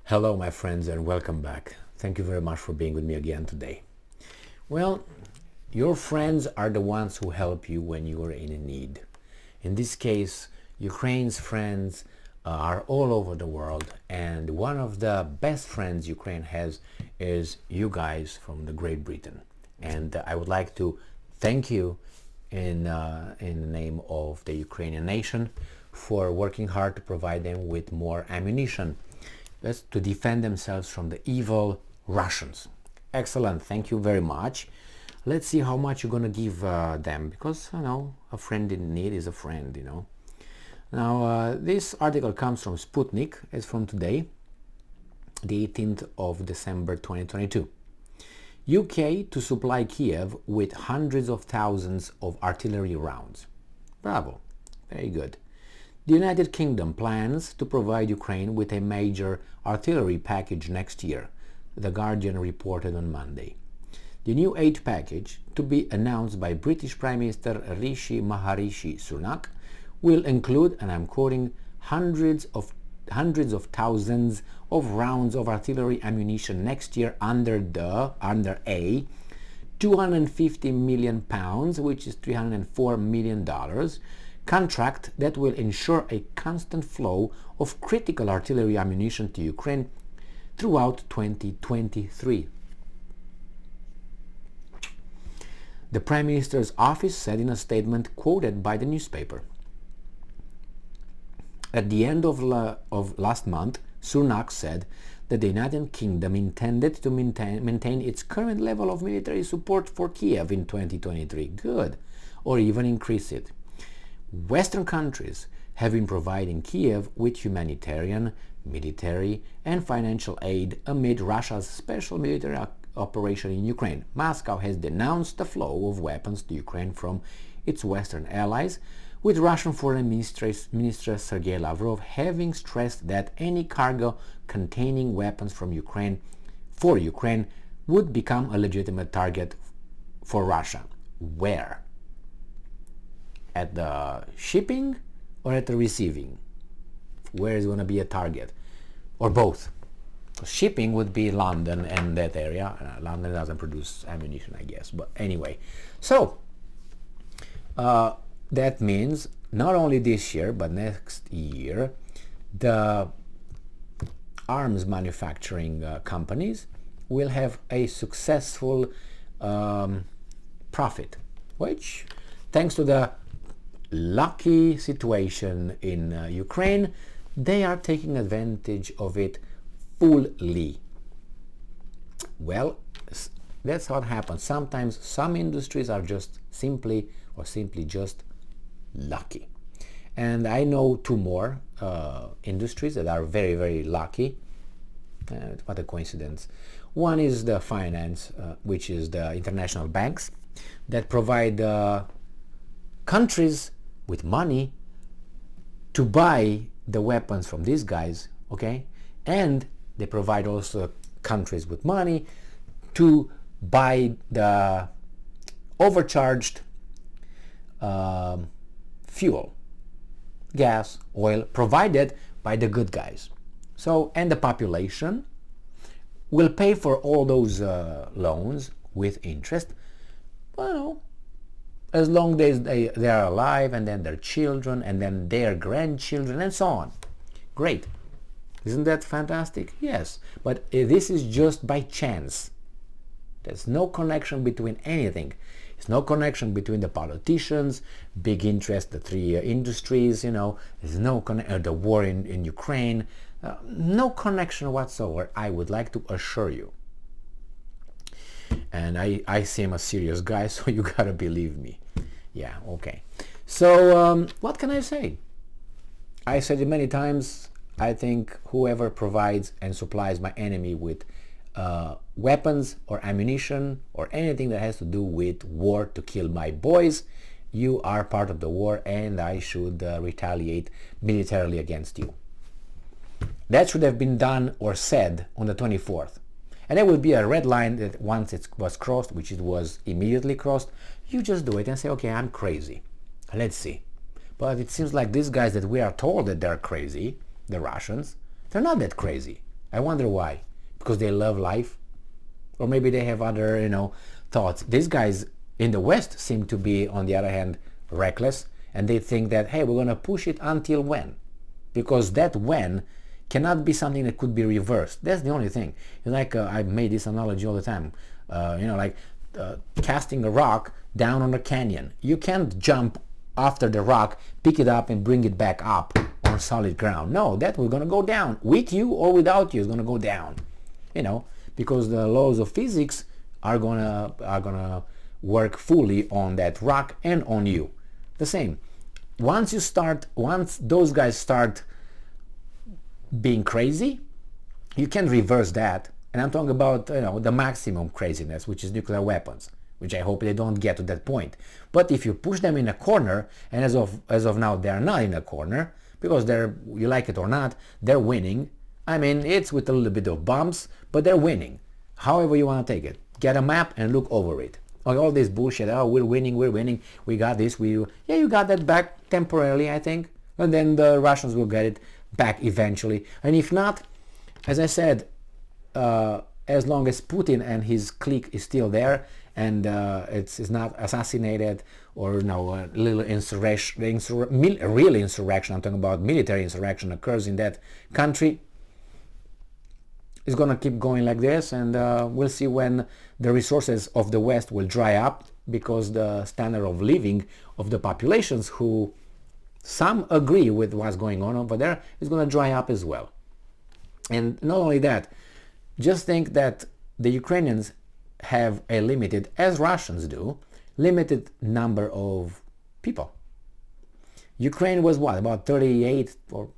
Hello, my friends, and welcome back. Thank you very much for being with me again today. Well, your friends are the ones who help you when you are in need. In this case, Ukraine's friends are all over the world, and one of the best friends Ukraine has is you guys from the Great Britain. And I would like to thank you in the name of the Ukrainian nation for working hard to provide them with more ammunition. That's to defend themselves from the evil Russians. Excellent, thank you very much. Let's see how much you're gonna give them, because a friend in need is a friend. Now this article comes from Sputnik. It's from today, the 18th of December 2022. UK to supply Kiev with hundreds of thousands of artillery rounds. Bravo, very good. The United Kingdom plans to provide Ukraine with a major artillery package next year, The Guardian reported on Monday. The new aid package, to be announced by British Prime Minister Rishi Maharishi Sunak, will include, and I'm quoting, hundreds of thousands of rounds of artillery ammunition next year under a 250 million pounds, which is $304 million, contract that will ensure a constant flow of critical artillery ammunition to Ukraine throughout 2023. The Prime Minister's office said in a statement quoted by the newspaper. At the end of last month, Sunak said that the United Kingdom intended to maintain its current level of military support for Kiev in 2023, good, or even increase it. Western countries have been providing Kiev with humanitarian, military, and financial aid amid Russia's special military operation in Ukraine. Moscow has denounced the flow of weapons to Ukraine from its Western allies, with Russian Foreign Minister Sergei Lavrov having stressed that any cargo containing weapons from Ukraine would become a legitimate target for Russia. Where? At the shipping or at the receiving? Where is going to be a target? Or both? Shipping would be London and that area. London doesn't produce ammunition, I guess. But anyway, so that means not only this year, but next year, the arms manufacturing companies will have a successful profit, which, thanks to the lucky situation in Ukraine, they are taking advantage of it fully. Well, that's what happens. Sometimes some industries are just simply just lucky. And I know two more industries that are very, very lucky. What a coincidence. One is the finance, which is the international banks that provide countries with money to buy the weapons from these guys, okay? And they provide also countries with money to buy the overcharged fuel, gas, oil, provided by the good guys. So, and the population will pay for all those loans with interest, well, as long as they are alive, and then their children, and then their grandchildren, and so on. Great. Isn't that fantastic? Yes. But this is just by chance. There's no connection between anything. There's no connection between the politicians, big interest, the three industries, there's no the war in Ukraine, no connection whatsoever, I would like to assure you. And I seem a serious guy, so you gotta believe me. Yeah, okay. So what can I say? I said it many times. I think whoever provides and supplies my enemy with weapons or ammunition or anything that has to do with war to kill my boys, you are part of the war, and I should retaliate militarily against you. That should have been done or said on the 24th. And there will be a red line that once it was crossed, which it was immediately crossed, you just do it and say, okay, I'm crazy. Let's see. But it seems like these guys that we are told that they're crazy, the Russians, they're not that crazy. I wonder why. Because they love life? Or maybe they have other, thoughts. These guys in the West seem to be, on the other hand, reckless, and they think that, hey, we're going to push it until when? Because that when cannot be something that could be reversed. That's the only thing. It's like, I made this analogy all the time, like casting a rock down on a canyon. You can't jump after the rock, pick it up and bring it back up on solid ground. No, that was going to go down. With you or without you, it's going to go down. Because the laws of physics are gonna work fully on that rock and on you. The same. Once those guys start being crazy, you can reverse that. And I'm talking about the maximum craziness, which is nuclear weapons, which I hope they don't get to that point. But if you push them in a corner, and as of now they are not in a corner, because you like it or not, they're winning. I mean, it's with a little bit of bumps, but they're winning. However you want to take it. Get a map and look over it. All this bullshit, we're winning, we got this, you got that back temporarily, I think. And then the Russians will get it back eventually. And if not, as I said, as long as Putin and his clique is still there, and it's not assassinated or a little insurrection, real insurrection, I'm talking about military insurrection occurs in that country, it's going to keep going like this, and we'll see when the resources of the West will dry up, because the standard of living of the populations, who some agree with what's going on over there, is going to dry up as well. And not only that, just think that the Ukrainians have a limited, as Russians do, limited number of people. Ukraine was what, about 38 or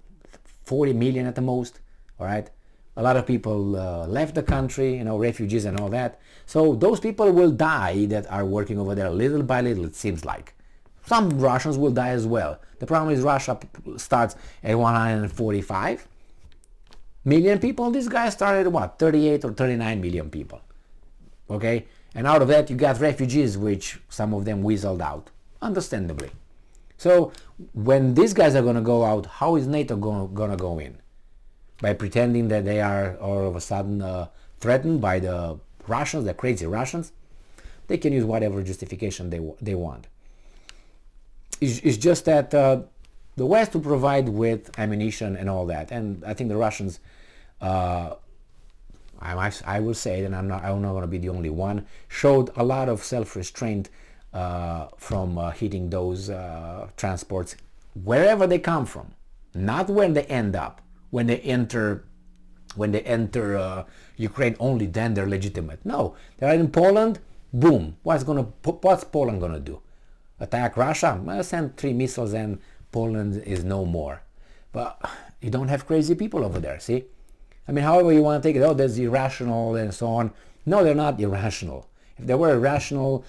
40 million at the most, all right? A lot of people left the country, refugees and all that. So those people will die that are working over there little by little, it seems like. Some Russians will die as well. The problem is Russia starts at 145 million people. This guy started at what, 38 or 39 million people. Okay? And out of that you got refugees, which some of them weaseled out, understandably. So when these guys are going to go out, how is NATO going to go in? By pretending that they are all of a sudden threatened by the Russians, the crazy Russians? They can use whatever justification they want. It's just that the West will provide with ammunition and all that, and I think the Russians, I will say, and I'm not going to be the only one, showed a lot of self-restraint from hitting those transports wherever they come from, not when they end up. When they enter Ukraine, only then they're legitimate. No, they're in Poland. Boom! What's Poland gonna do? Attack Russia? Well, send 3 missiles and Poland is no more. But you don't have crazy people over there. See? I mean, however you want to take it. That's irrational and so on. No, they're not irrational. If they were irrational,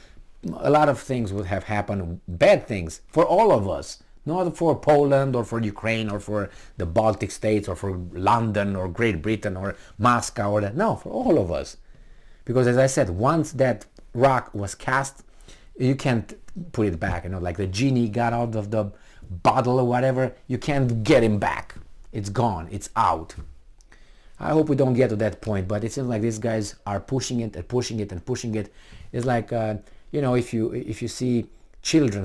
a lot of things would have happened. Bad things for all of us. Not for Poland or for Ukraine or for the Baltic states or for London or Great Britain or Moscow or that. No, for all of us. Because as I said, once that rock was cast, you can't put it back. Like the genie got out of the bottle or whatever, you can't get him back. It's gone. It's out. I hope we don't get to that point, but it seems like these guys are pushing it and pushing it and pushing it. It's like, if you see children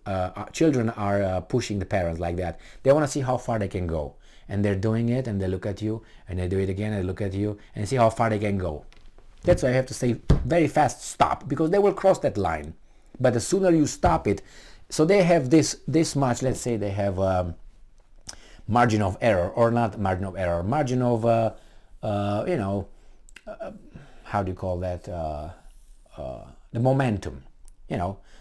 are pushing the parents like that. They want to see how far they can go, and they're doing it, and they look at you, and they do it again, and they look at you, and see how far they can go. That's why I have to say very fast stop, because they will cross that line. But the sooner you stop it, so they have this much, let's say they have margin of error, or not margin of error, margin of how do you call that, the momentum.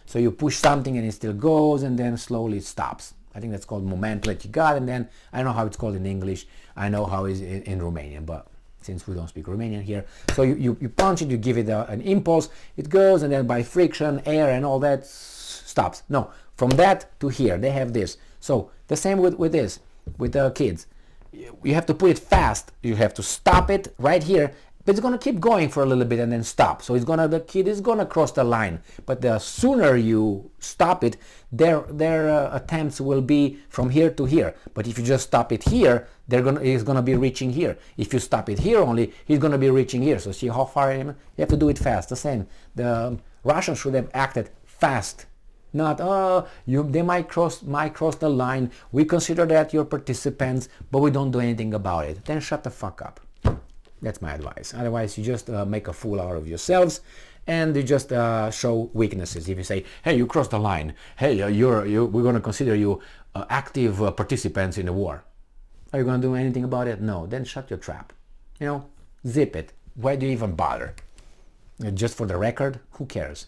So you push something and it still goes, and then slowly it stops. I think that's called momentum that you got, and then I don't know how it's called in English. I know how it's in Romanian, but since we don't speak Romanian here, so you punch it, you give it an impulse, it goes, and then by friction, air, and all that stops. No, from that to here, they have this. So the same with this, with the kids. You have to put it fast. You have to stop it right here, But it's going to keep going for a little bit and then stop. So the kid is going to cross the line. But the sooner you stop it, their attempts will be from here to here. But if you just stop it here, he's going to be reaching here. If you stop it here only, he's going to be reaching here. So see how far you have to do it fast. The same. The Russians should have acted fast. Not, they might cross the line. We consider that your participants, but we don't do anything about it. Then shut the fuck up. That's my advice. Otherwise, you just make a fool out of yourselves, and you just show weaknesses. If you say, "Hey, you crossed the line. Hey, we're going to consider you active participants in the war," are you going to do anything about it? No. Then shut your trap. Zip it. Why do you even bother? Just for the record, who cares?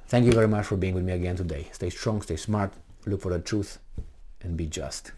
Thank you very much for being with me again today. Stay strong, stay smart, look for the truth, and be just.